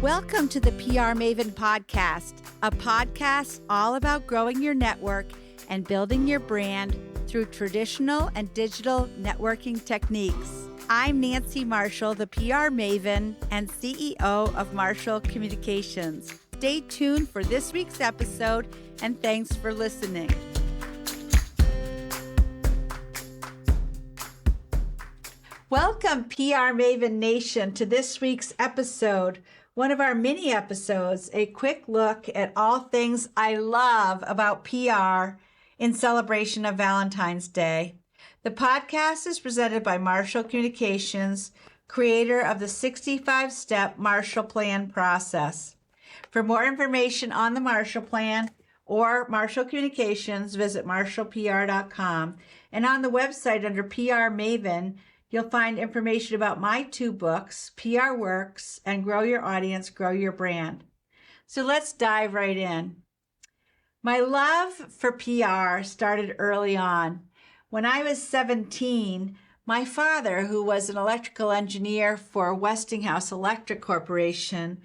Welcome to the PR Maven Podcast, a podcast all about growing your network and building your brand through traditional and digital networking techniques. I'm Nancy Marshall, the PR Maven and CEO of Marshall Communications. Stay tuned for this week's episode, and thanks for listening. Welcome, PR Maven Nation, to this week's episode, one of our mini episodes, a quick look at all things I love about PR in celebration of Valentine's Day. The podcast is presented by Marshall Communications, creator of the 65-step Marshall Plan process. For more information on the Marshall Plan or Marshall Communications, visit marshallpr.com. And on the website under PR Maven, you'll find information about my two books, PR Works and Grow Your Audience, Grow Your Brand. So let's dive right in. My love for PR started early on. When I was 17, my father, who was an electrical engineer for Westinghouse Electric Corporation,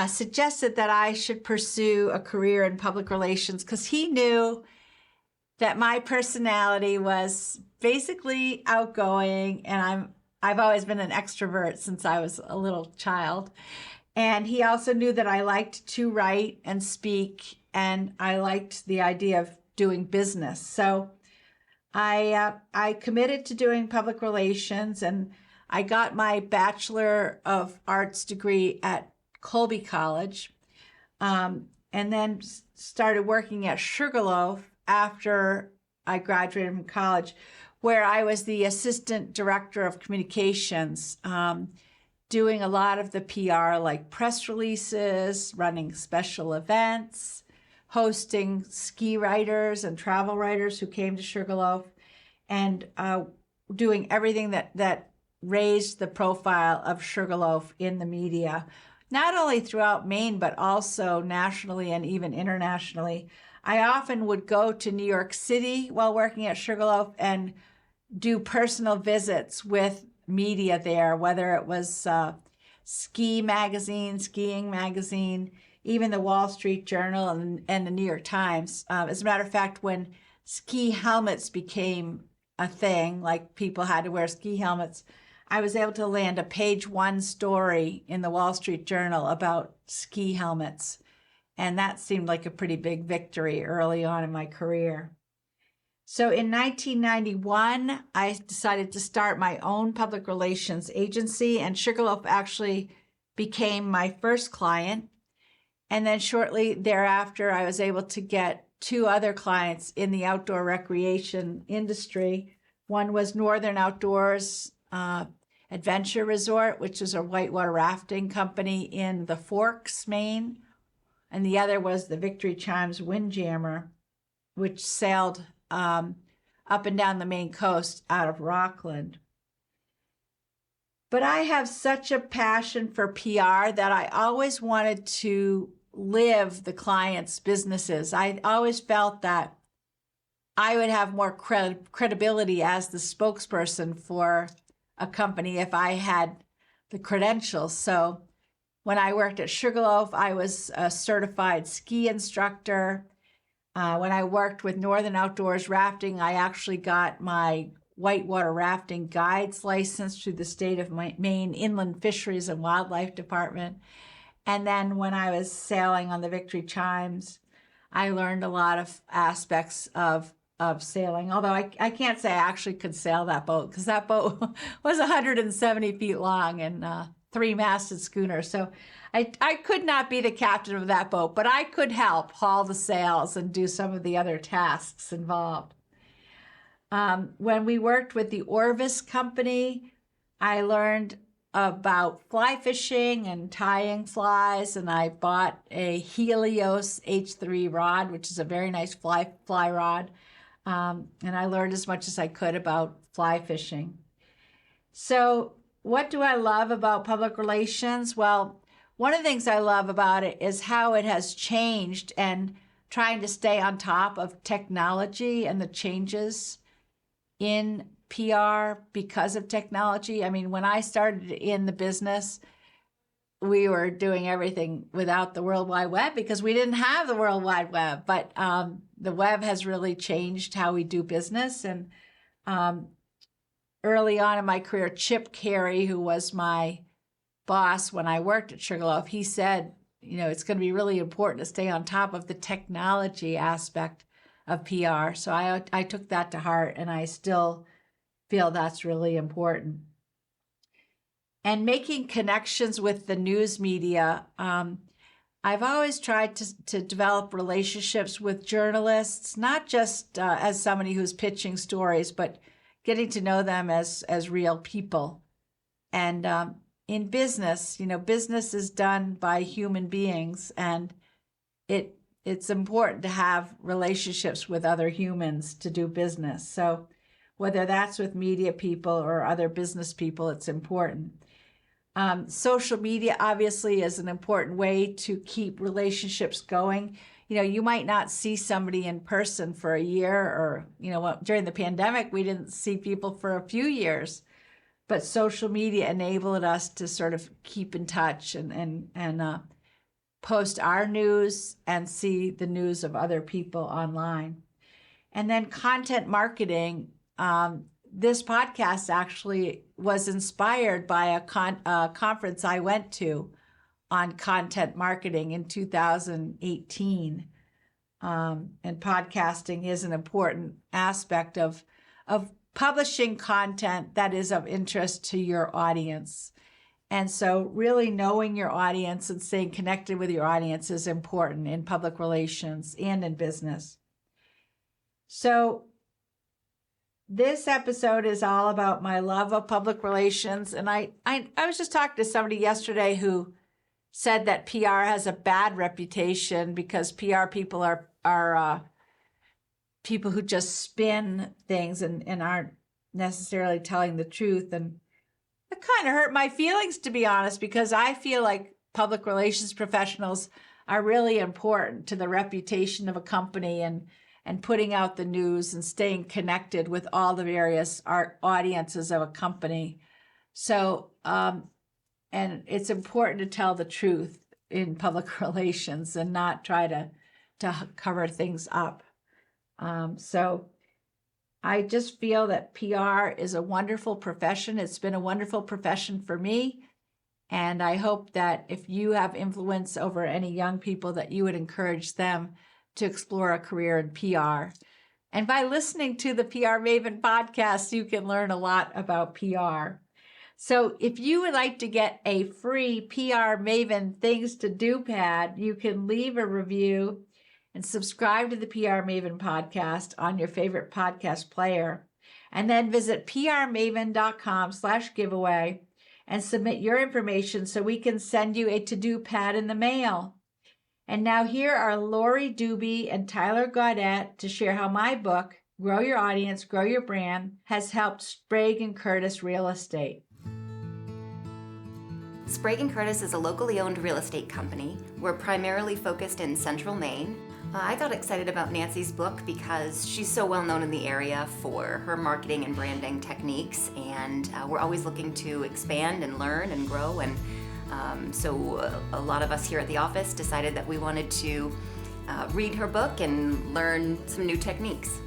suggested that I should pursue a career in public relations because he knew that my personality was basically outgoing, and I've always been an extrovert since I was a little child. And he also knew that I liked to write and speak, and I liked the idea of doing business. So I committed to doing public relations, and I got my Bachelor of Arts degree at Colby College, and then started working at Sugarloaf after I graduated from college, where I was the assistant director of communications, doing a lot of the PR, like press releases, running special events, hosting ski writers and travel writers who came to Sugarloaf, and doing everything that raised the profile of Sugarloaf in the media, not only throughout Maine, but also nationally and even internationally. I often would go to New York City while working at Sugarloaf and do personal visits with media there, whether it was skiing magazine, even the Wall Street Journal and the New York Times. As a matter of fact, when ski helmets became a thing, like people had to wear ski helmets, I was able to land a page one story in the Wall Street Journal about ski helmets. And that seemed like a pretty big victory early on in my career. So in 1991, I decided to start my own public relations agency, and Sugarloaf actually became my first client. And then shortly thereafter, I was able to get two other clients in the outdoor recreation industry. One was Northern Outdoors Adventure Resort, which is a whitewater rafting company in the Forks, Maine. And the other was the Victory Chimes Windjammer, which sailed up and down the Maine coast out of Rockland. But I have such a passion for PR that I always wanted to live the clients' businesses. I always felt that I would have more credibility as the spokesperson for a company if I had the credentials. So when I worked at Sugarloaf, I was a certified ski instructor. When I worked with Northern Outdoors Rafting, I actually got my whitewater rafting guides license through the state of Maine Inland Fisheries and Wildlife Department. And then when I was sailing on the Victory Chimes, I learned a lot of aspects of sailing, although I can't say I actually could sail that boat because that boat was 170 feet long and three-masted schooner. So I could not be the captain of that boat, but I could help haul the sails and do some of the other tasks involved. When we worked with the Orvis company, I learned about fly fishing and tying flies, and I bought a Helios H3 rod, which is a very nice fly rod, and I learned as much as I could about fly fishing. So what do I love about public relations? Well, one of the things I love about it is how it has changed and trying to stay on top of technology and the changes in PR because of technology. I mean, when I started in the business, we were doing everything without the World Wide Web because we didn't have the World Wide Web. But the web has really changed how we do business. And early on in my career, Chip Carey, who was my boss when I worked at Sugarloaf, he said, it's going to be really important to stay on top of the technology aspect of PR. So I took that to heart, and I still feel that's really important. And making connections with the news media, I've always tried to develop relationships with journalists, not just as somebody who's pitching stories, but getting to know them as real people. And in business, business is done by human beings, and it's important to have relationships with other humans to do business. So whether that's with media people or other business people, it's important. Social media obviously is an important way to keep relationships going. You might not see somebody in person for a year, or, during the pandemic, we didn't see people for a few years, but social media enabled us to sort of keep in touch and post our news and see the news of other people online. And then content marketing. This podcast actually was inspired by a conference I went to on content marketing in 2018. And podcasting is an important aspect of publishing content that is of interest to your audience. And so really knowing your audience and staying connected with your audience is important in public relations and in business. So this episode is all about my love of public relations. And I was just talking to somebody yesterday who said that PR has a bad reputation because PR people are people who just spin things and aren't necessarily telling the truth. And it kind of hurt my feelings, to be honest, because I feel like public relations professionals are really important to the reputation of a company and putting out the news and staying connected with all the various audiences of a company. So, and it's important to tell the truth in public relations and not try to cover things up. So I just feel that PR is a wonderful profession. It's been a wonderful profession for me. And I hope that if you have influence over any young people, that you would encourage them to explore a career in PR. And by listening to the PR Maven podcast, you can learn a lot about PR. So if you would like to get a free PR Maven Things to Do pad, you can leave a review and subscribe to the PR Maven podcast on your favorite podcast player. And then visit prmaven.com/giveaway and submit your information so we can send you a to-do pad in the mail. And now here are Lori Doobie and Tyler Gaudette to share how my book, Grow Your Audience, Grow Your Brand, has helped Sprague & Curtis Real Estate. Sprague & Curtis is a locally owned real estate company. We're primarily focused in central Maine. I got excited about Nancy's book because she's so well known in the area for her marketing and branding techniques, and we're always looking to expand and learn and grow, and so a lot of us here at the office decided that we wanted to read her book and learn some new techniques.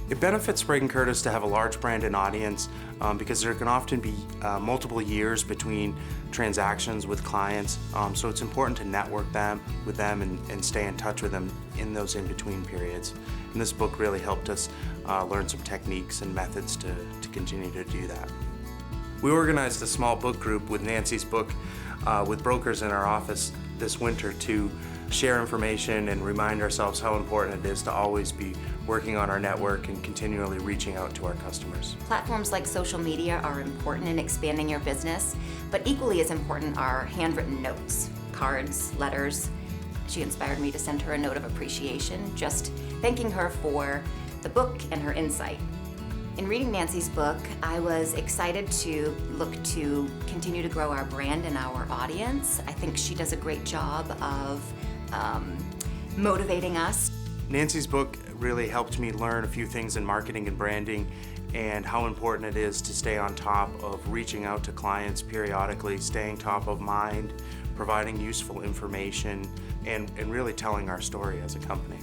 It benefits Sprague & Curtis to have a large brand and audience because there can often be multiple years between transactions with clients, so it's important to network with them and stay in touch with them in those in-between periods. And this book really helped us learn some techniques and methods to continue to do that. We organized a small book group with Nancy's book with brokers in our office this winter to share information and remind ourselves how important it is to always be working on our network and continually reaching out to our customers. Platforms like social media are important in expanding your business, but equally as important are handwritten notes, cards, letters. She inspired me to send her a note of appreciation, just thanking her for the book and her insight. In reading Nancy's book, I was excited to look to continue to grow our brand and our audience. I think she does a great job of motivating us. Nancy's book really helped me learn a few things in marketing and branding and how important it is to stay on top of reaching out to clients periodically, staying top of mind, providing useful information, and really telling our story as a company.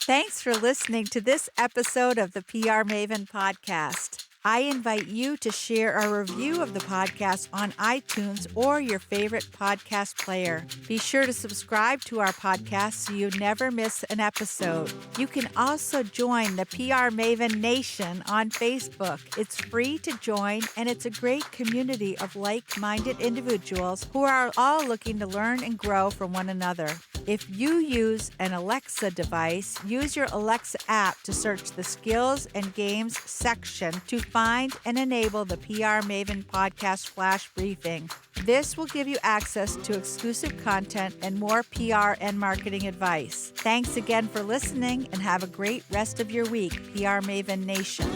Thanks for listening to this episode of the PR Maven podcast. I invite you to share a review of the podcast on iTunes or your favorite podcast player. Be sure to subscribe to our podcast so you never miss an episode. You can also join the PR Maven Nation on Facebook. It's free to join, and it's a great community of like-minded individuals who are all looking to learn and grow from one another. If you use an Alexa device, use your Alexa app to search the Skills and Games section to find and enable the PR Maven Podcast Flash Briefing. This will give you access to exclusive content and more PR and marketing advice. Thanks again for listening, and have a great rest of your week, PR Maven Nation.